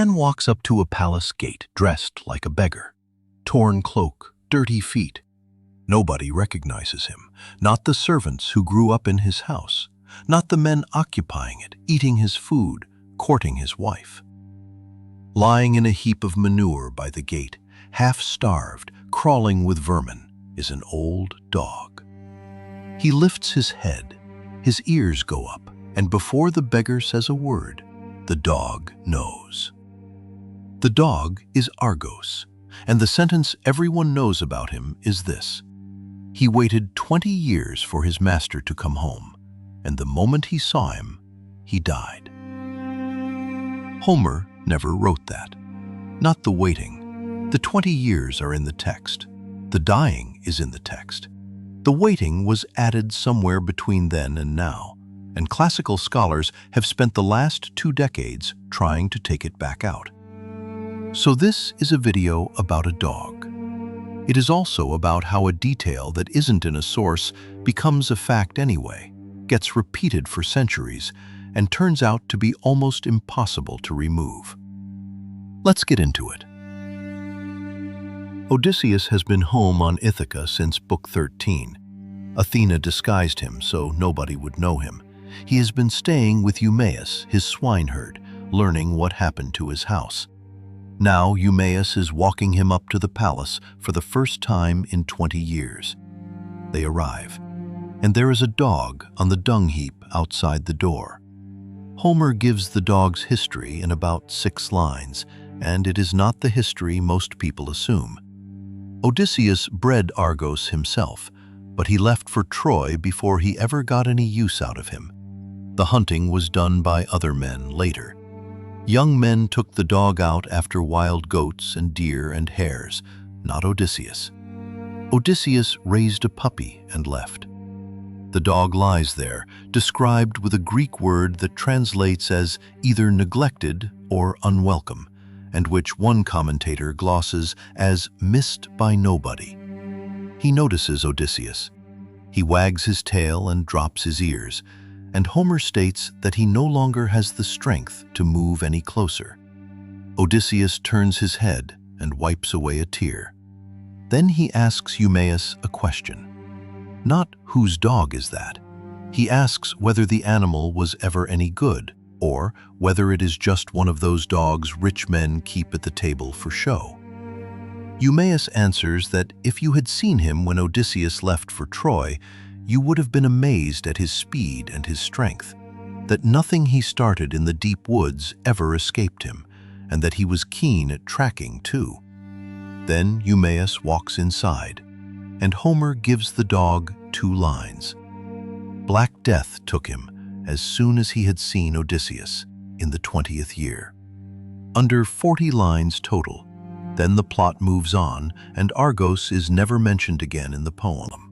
man walks up to a palace gate dressed like a beggar. Torn cloak, dirty feet. Nobody recognizes him, not the servants who grew up in his house, not the men occupying it, eating his food, courting his wife. Lying in a heap of manure by the gate, half-starved, crawling with vermin, is an old dog. He lifts his head, his ears go up, and before the beggar says a word, the dog knows. The dog is Argos, and the sentence everyone knows about him is this: he waited 20 years for his master to come home, and the moment he saw him, he died. Homer never wrote that. Not the waiting. The 20 years are in the text. The dying is in the text. The waiting was added somewhere between then and now, and classical scholars have spent the last 2 decades trying to take it back out. So this is a video about a dog. It is also about how a detail that isn't in a source becomes a fact anyway, gets repeated for centuries, and turns out to be almost impossible to remove. Let's get into it. Odysseus has been home on Ithaca since Book 13. Athena disguised him so nobody would know him. He has been staying with Eumaeus, his swineherd, learning what happened to his house. Now Eumaeus is walking him up to the palace for the first time in 20 years. They arrive, and there is a dog on the dung heap outside the door. Homer gives the dog's history in about 6 lines, and it is not the history most people assume. Odysseus bred Argos himself, but he left for Troy before he ever got any use out of him. The hunting was done by other men later. Young men took the dog out after wild goats and deer and hares, not Odysseus. Odysseus raised a puppy and left. The dog lies there, described with a Greek word that translates as either neglected or unwelcome, and which one commentator glosses as missed by nobody. He notices Odysseus. He wags his tail and drops his ears, and Homer states that he no longer has the strength to move any closer. Odysseus turns his head and wipes away a tear. Then he asks Eumaeus a question. Not whose dog is that? He asks whether the animal was ever any good, or whether it is just one of those dogs rich men keep at the table for show. Eumaeus answers that if you had seen him when Odysseus left for Troy, you would have been amazed at his speed and his strength, that nothing he started in the deep woods ever escaped him, and that he was keen at tracking too. Then Eumaeus walks inside, and Homer gives the dog 2 lines. Black death took him as soon as he had seen Odysseus in the 20th year. Under 40 lines total. Then the plot moves on, and Argos is never mentioned again in the poem.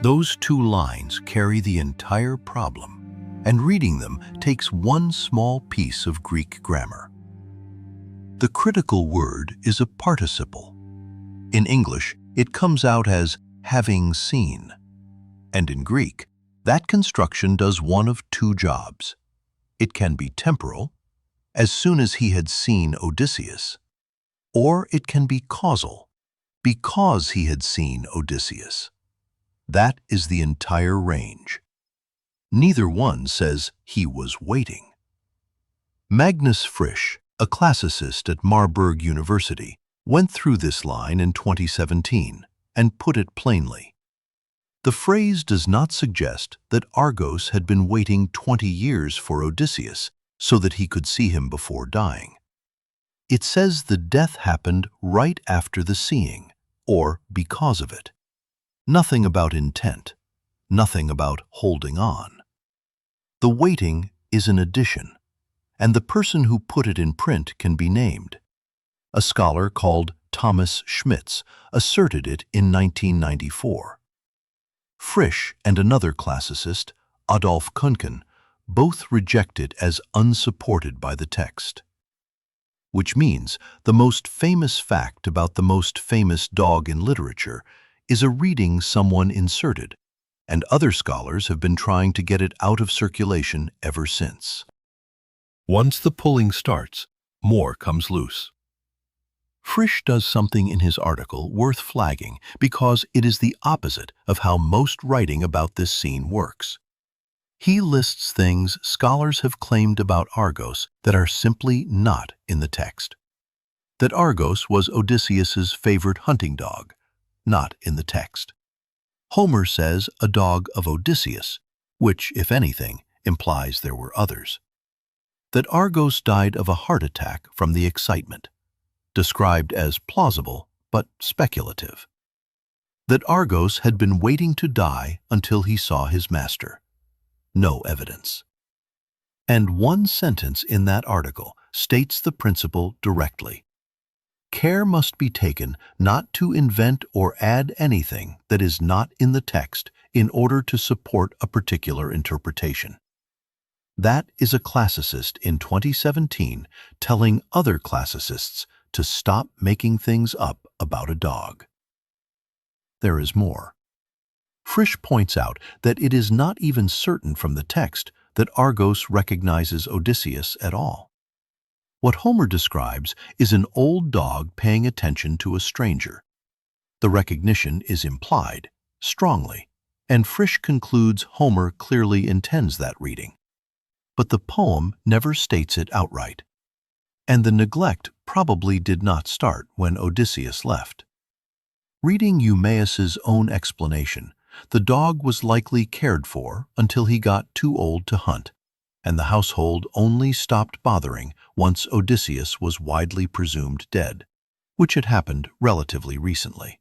Those 2 lines carry the entire problem, and reading them takes one small piece of Greek grammar. The critical word is a participle. In English, it comes out as having seen, and in Greek, that construction does one of 2 jobs. It can be temporal, as soon as he had seen Odysseus, or it can be causal, because he had seen Odysseus. That is the entire range. Neither one says he was waiting. Magnus Frisch, a classicist at Marburg University, went through this line in 2017 and put it plainly. The phrase does not suggest that Argos had been waiting 20 years for Odysseus so that he could see him before dying. It says the death happened right after the seeing, or because of it. Nothing about intent, nothing about holding on. The waiting is an addition, and the person who put it in print can be named. A scholar called Thomas Schmitz asserted it in 1994. Frisch and another classicist, Adolf Kuhnken, both reject it as unsupported by the text. Which means the most famous fact about the most famous dog in literature is a reading someone inserted, and other scholars have been trying to get it out of circulation ever since. Once the pulling starts, more comes loose. Frisch does something in his article worth flagging because it is the opposite of how most writing about this scene works. He lists things scholars have claimed about Argos that are simply not in the text. That Argos was Odysseus's favorite hunting dog, not in the text. Homer says a dog of Odysseus, which, if anything, implies there were others. That Argos died of a heart attack from the excitement, described as plausible but speculative. That Argos had been waiting to die until he saw his master. No evidence. And one sentence in that article states the principle directly. Care must be taken not to invent or add anything that is not in the text in order to support a particular interpretation. That is a classicist in 2017 telling other classicists to stop making things up about a dog. There is more. Frisch points out that it is not even certain from the text that Argos recognizes Odysseus at all. What Homer describes is an old dog paying attention to a stranger. The recognition is implied, strongly, and Frisch concludes Homer clearly intends that reading. But the poem never states it outright. And the neglect probably did not start when Odysseus left. Reading Eumaeus's own explanation, the dog was likely cared for until he got too old to hunt, and the household only stopped bothering once Odysseus was widely presumed dead, which had happened relatively recently.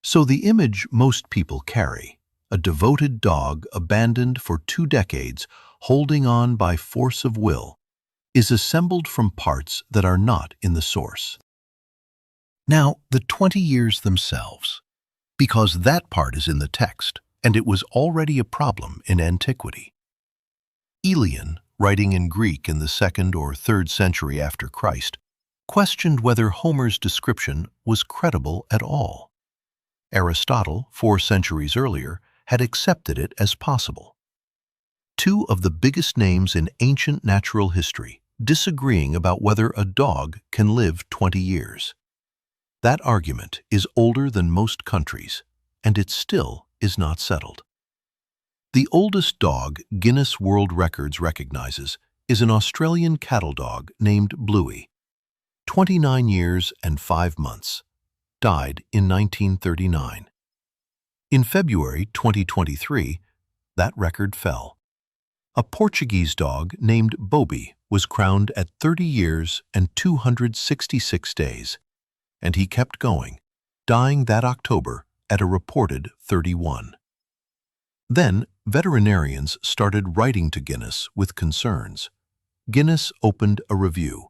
So the image most people carry, a devoted dog abandoned for 2 decades, holding on by force of will, is assembled from parts that are not in the source. Now, the 20 years themselves, because that part is in the text, and it was already a problem in antiquity. Aelian, writing in Greek in the 2nd or 3rd century after Christ, questioned whether Homer's description was credible at all. Aristotle, 4 centuries earlier, had accepted it as possible. 2 of the biggest names in ancient natural history disagreeing about whether a dog can live 20 years. That argument is older than most countries, and it still is not settled. The oldest dog Guinness World Records recognizes is an Australian cattle dog named Bluey, 29 years and 5 months, died in 1939. In February 2023, that record fell. A Portuguese dog named Bobby was crowned at 30 years and 266 days, and he kept going, dying that October at a reported 31. Then, veterinarians started writing to Guinness with concerns. Guinness opened a review.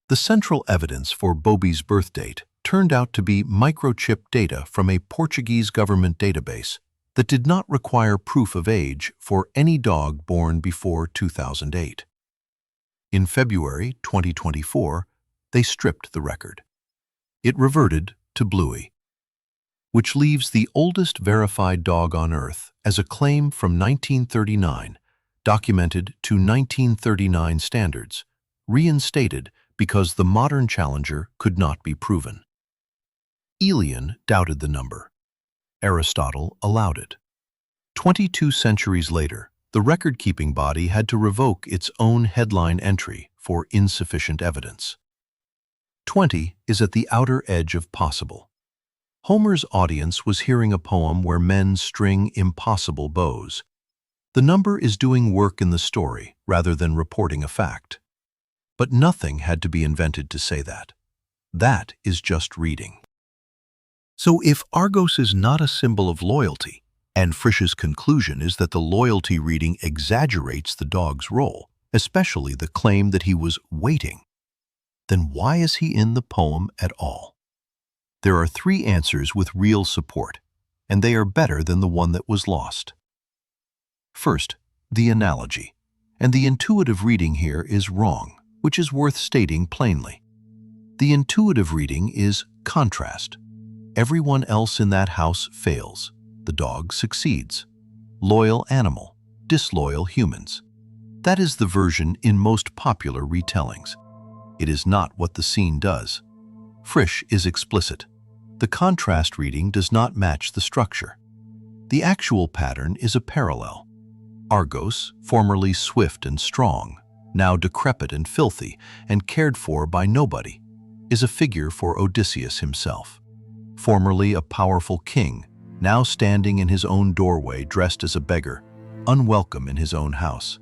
The central evidence for Bobby's birth date turned out to be microchip data from a Portuguese government database that did not require proof of age for any dog born before 2008. In February 2024, they stripped the record. It reverted to Bluey, which leaves the oldest verified dog on Earth as a claim from 1939, documented to 1939 standards, reinstated because the modern challenger could not be proven. Aelian doubted the number. Aristotle allowed it. 22 centuries later, the record-keeping body had to revoke its own headline entry for insufficient evidence. 20 is at the outer edge of possible. Homer's audience was hearing a poem where men string impossible bows. The number is doing work in the story rather than reporting a fact. But nothing had to be invented to say that. That is just reading. So if Argos is not a symbol of loyalty, and Frisch's conclusion is that the loyalty reading exaggerates the dog's role, especially the claim that he was waiting, then why is he in the poem at all? There are 3 answers with real support, and they are better than the one that was lost. First, the analogy, and the intuitive reading here is wrong, which is worth stating plainly. The intuitive reading is contrast. Everyone else in that house fails. The dog succeeds. Loyal animal, disloyal humans. That is the version in most popular retellings. It is not what the scene does. Frisch is explicit. The contrast reading does not match the structure. The actual pattern is a parallel. Argos, formerly swift and strong, now decrepit and filthy, and cared for by nobody, is a figure for Odysseus himself. Formerly a powerful king, now standing in his own doorway dressed as a beggar, unwelcome in his own house.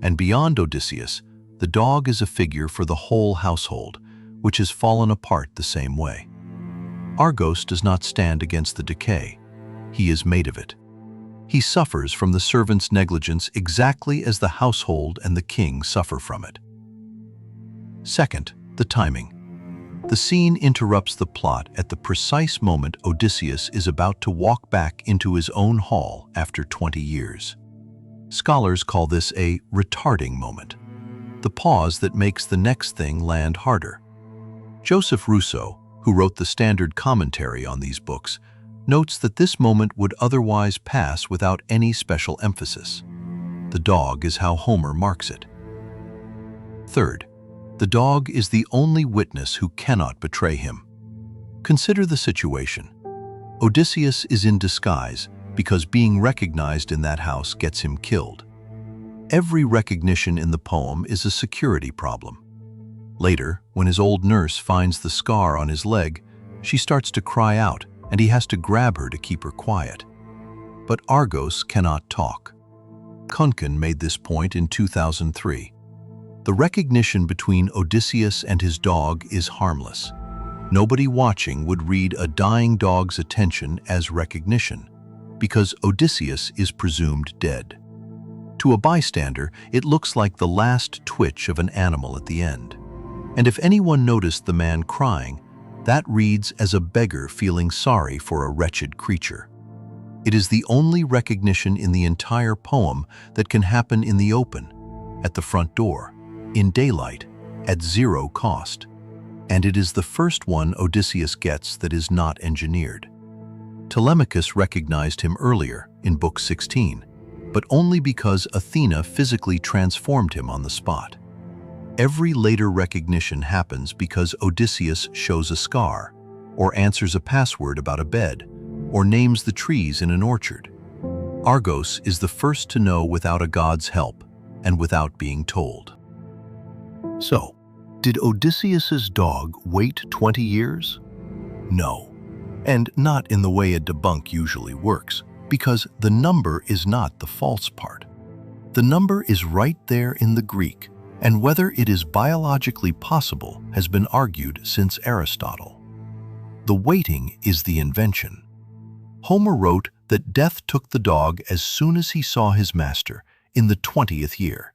And beyond Odysseus, the dog is a figure for the whole household, which has fallen apart the same way. Argos does not stand against the decay. He is made of it. He suffers from the servant's negligence exactly as the household and the king suffer from it. Second, the timing. The scene interrupts the plot at the precise moment Odysseus is about to walk back into his own hall after 20 years. Scholars call this a retarding moment, the pause that makes the next thing land harder. Joseph Rousseau, who wrote the standard commentary on these books, notes that this moment would otherwise pass without any special emphasis. The dog is how Homer marks it. Third, the dog is the only witness who cannot betray him. Consider the situation. Odysseus is in disguise because being recognized in that house gets him killed. Every recognition in the poem is a security problem. Later, when his old nurse finds the scar on his leg, she starts to cry out, and he has to grab her to keep her quiet. But Argos cannot talk. Kunken made this point in 2003. The recognition between Odysseus and his dog is harmless. Nobody watching would read a dying dog's attention as recognition, because Odysseus is presumed dead. To a bystander, it looks like the last twitch of an animal at the end. And if anyone noticed the man crying, that reads as a beggar feeling sorry for a wretched creature. It is the only recognition in the entire poem that can happen in the open, at the front door, in daylight, at zero cost. And it is the first one Odysseus gets that is not engineered. Telemachus recognized him earlier, in Book 16, but only because Athena physically transformed him on the spot. Every later recognition happens because Odysseus shows a scar, or answers a password about a bed, or names the trees in an orchard. Argos is the first to know without a god's help, and without being told. So, did Odysseus's dog wait 20 years? No, and not in the way a debunk usually works, because the number is not the false part. The number is right there in the Greek, and whether it is biologically possible has been argued since Aristotle. The waiting is the invention. Homer wrote that death took the dog as soon as he saw his master, in the 20th year.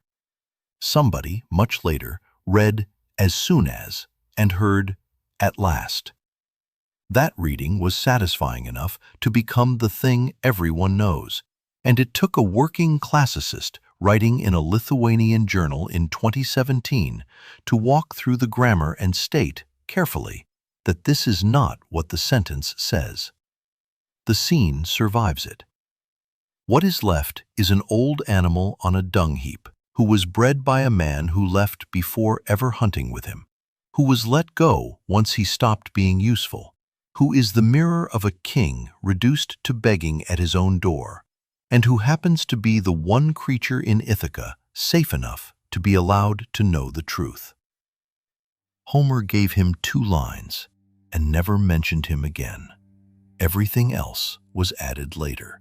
Somebody, much later, read as soon as and heard at last. That reading was satisfying enough to become the thing everyone knows, and it took a working classicist writing in a Lithuanian journal in 2017 to walk through the grammar and state, carefully, that this is not what the sentence says. The scene survives it. What is left is an old animal on a dung heap, who was bred by a man who left before ever hunting with him, who was let go once he stopped being useful, who is the mirror of a king reduced to begging at his own door, and who happens to be the one creature in Ithaca safe enough to be allowed to know the truth. Homer gave him 2 lines and never mentioned him again. Everything else was added later.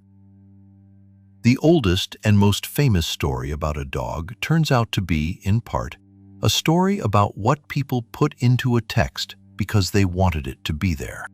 The oldest and most famous story about a dog turns out to be, in part, a story about what people put into a text because they wanted it to be there.